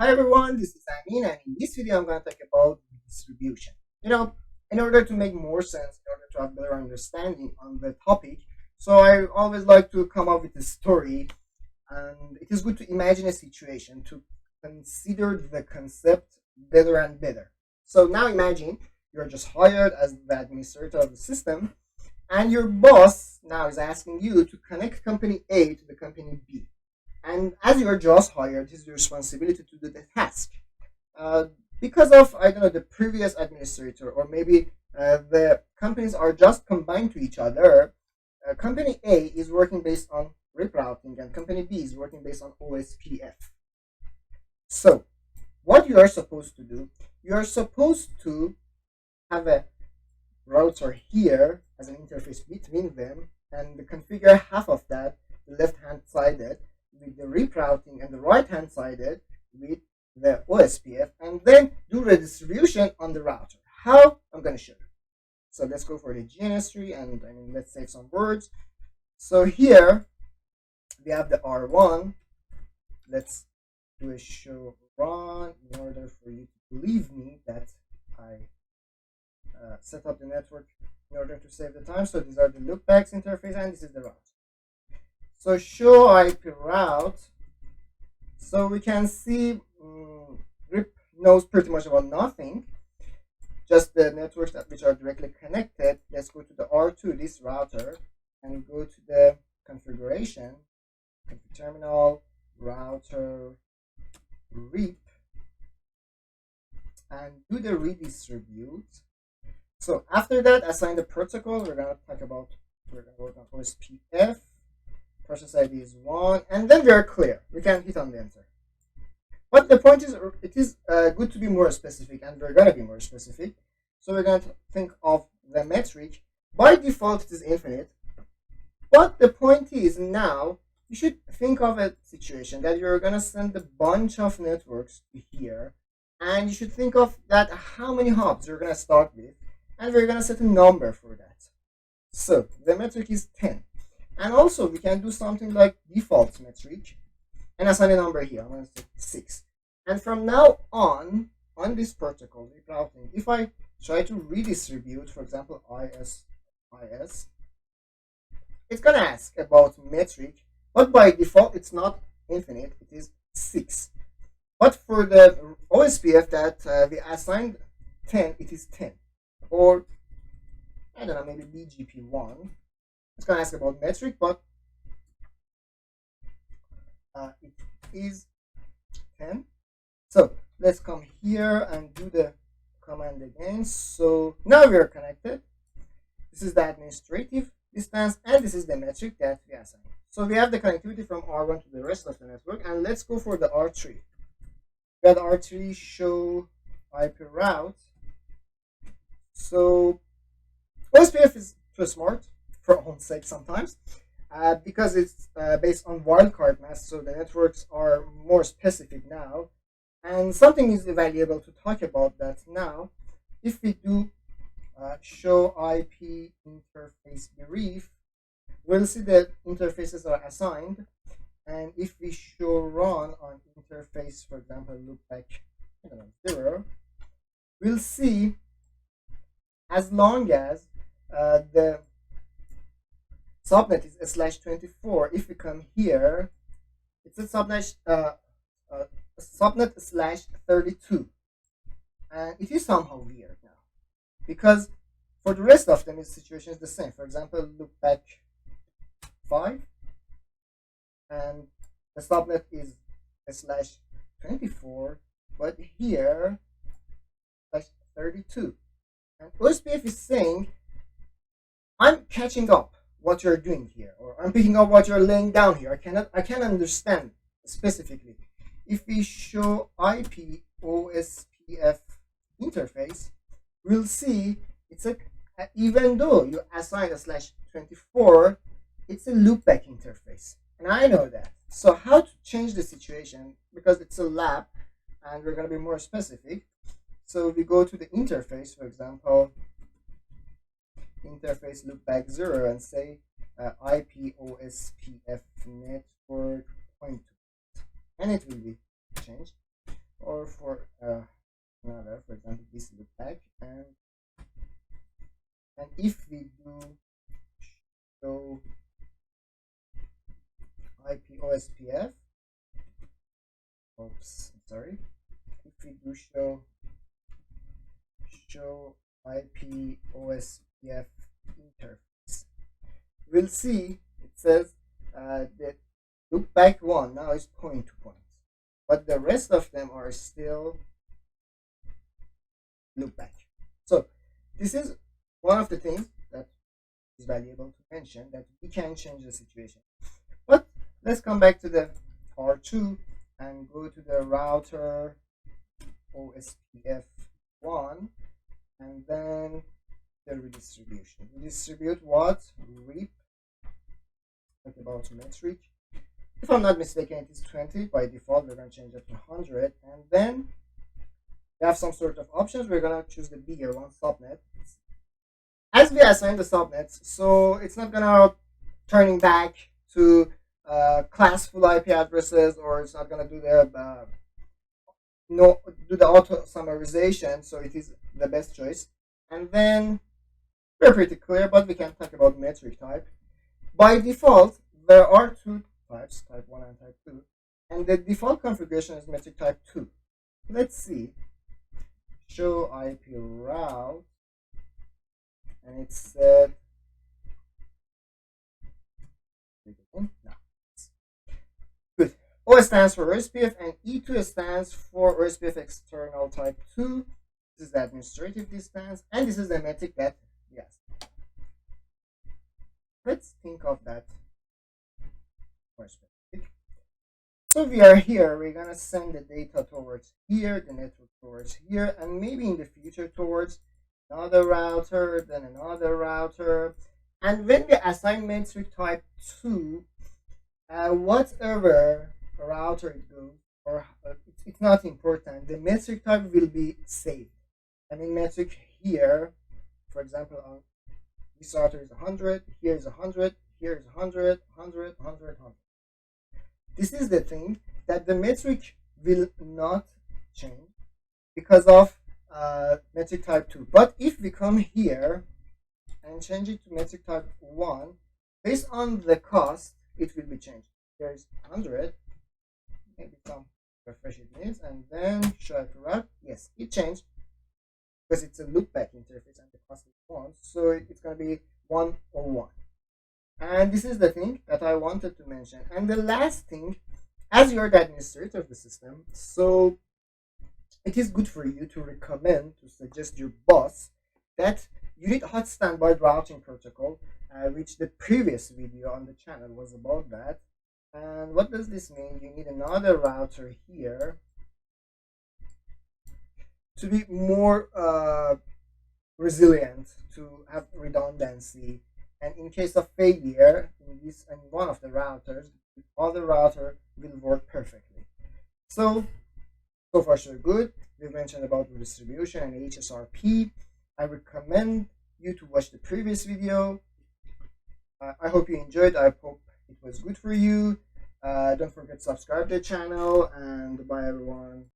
Hi everyone, this is Amin, and in this video I'm going to talk about distribution. In order to make more sense, in order to have better understanding on the topic, so I always like to come up with a story, and it is good to imagine a situation to consider the concept better and better. So now imagine you're just hired as the administrator of the system, and your boss now is asking you to connect company A to the company B. And as you're just hired, it's your responsibility to do the task. Uh, because of, I don't know, the previous administrator, or maybe the companies are just combined to each other, company A is working based on RIP routing, and company B is working based on OSPF. So, what you are supposed to do, you are supposed to have a router here as an interface between them and configure half of that, the left hand sided, with the rerouting and the right hand sided with the OSPF, and then do redistribution on the router. How? I'm going to show you. So let's go for the GNS tree, and let's save some words. So here we have the R1. Let's do a show run in order for you to believe me that I set up the network in order to save the time. So these are the loopbacks interface, and this is the route. So show IP route. So we can see RIP knows pretty much about nothing, just the networks which are directly connected. Let's go to the R2, this router, and go to the configuration, terminal, router, RIP, and do the redistribute. So after that, assign the protocol. We're going to work on OSPF. Process ID is 1, and then we are clear. We can hit on the enter. But the point is, it is good to be more specific, and we're going to be more specific. So we're going to think of the metric. By default, it is infinite. But the point is, now you should think of a situation that you're going to send a bunch of networks to here, and you should think of that how many hubs you're going to start with, and we're going to set a number for that. So the metric is 10. And also we can do something like default metric and assign a number here. I'm going to say 6. And from now on this protocol, routing, if I try to redistribute, for example, IS, it's going to ask about metric, but by default it's not infinite, it is 6. But for the OSPF that we assigned 10, it is 10. Or, I don't know, maybe BGP1. It's going to ask about metric, but it is 10. So let's come here and do the command again. So now we are connected. This is the administrative distance, and this is the metric that we assign. So we have the connectivity from R1 to the rest of the network, and let's go for the R3. That R3 show IP route. So OSPF is too smart for own sake sometimes, because it's based on wildcard mask, so the networks are more specific now. And something is valuable to talk about that now. If we do show IP interface brief, we'll see that interfaces are assigned. And if we show run on interface, for example, loopback 0, we'll see as long as the subnet is /24. If we come here, it's a subnet /32, and it is somehow weird now, because for the rest of them, the situation is the same. For example, look back 5, and the subnet is /24, but here /32, and OSPF is saying, I'm catching up what you're doing here, or I'm picking up what you're laying down here. I can't understand specifically. If we show IP OSPF interface, we'll see it's even though you assign a /24, it's a loopback interface, and I know that. So how to change the situation, because it's a lab and we're going to be more specific. So we go to the interface, for example, interface loopback 0, and say IP OSPF network point, and it will be changed. or for another, for example, this loopback, and if we do show IP OSPF, oops, sorry, if we do show IP OSPF interface, we'll see it says that loopback 1 now is point to point, but the rest of them are still loopback. So this is one of the things that is valuable to mention, that we can change the situation. But let's come back to the R2 and go to the router OSPF 1 and then the redistribution. Redistribute what? RIP, talk about metric. If I'm not mistaken, it is 20 by default. We're going to change it to 100, and then we have some sort of options. We're going to choose the bigger one, subnet. As we assign the subnets, so it's not going to turning back to classful IP addresses, or it's not going to do the auto summarization. So it is the best choice. And then we're pretty clear, but we can talk about metric type. By default, there are two types, type 1 and type 2, and the default configuration is metric type 2. Let's see. Show IP route, and it said good. O stands for OSPF and E2 stands for OSPF external type 2. This is the administrative distance, and this is the metric that yes. Let's think of that more specific. So we are here, we're gonna send the data towards here, the network towards here, and maybe in the future towards another router, then another router. And when we assign metric type 2, whatever router it goes, or it's not important, the metric type will be saved. I mean, metric here, for example, this router is 100, here is 100, here is 100, 100, 100, 100. This is the thing that the metric will not change because of metric type 2. But if we come here and change it to metric type 1, based on the cost, it will be changed. There is 100, maybe some refresh it needs, and then show IP route. Yes, it changed because it's a loopback interface and the cost is 1, so it's going to be 101. And this is the thing that I wanted to mention. And the last thing, as you're the administrator of the system, so it is good for you to recommend, to suggest your boss that you need hot standby routing protocol, which the previous video on the channel was about that. And what does this mean? You need another router here to be more resilient, to have redundancy, and in case of failure in one of the routers, the other router will work perfectly. So far so good. We mentioned about redistribution and HSRP. I recommend you to watch the previous video. I hope you enjoyed. I hope it was good for you. Don't forget to subscribe to the channel, and bye everyone.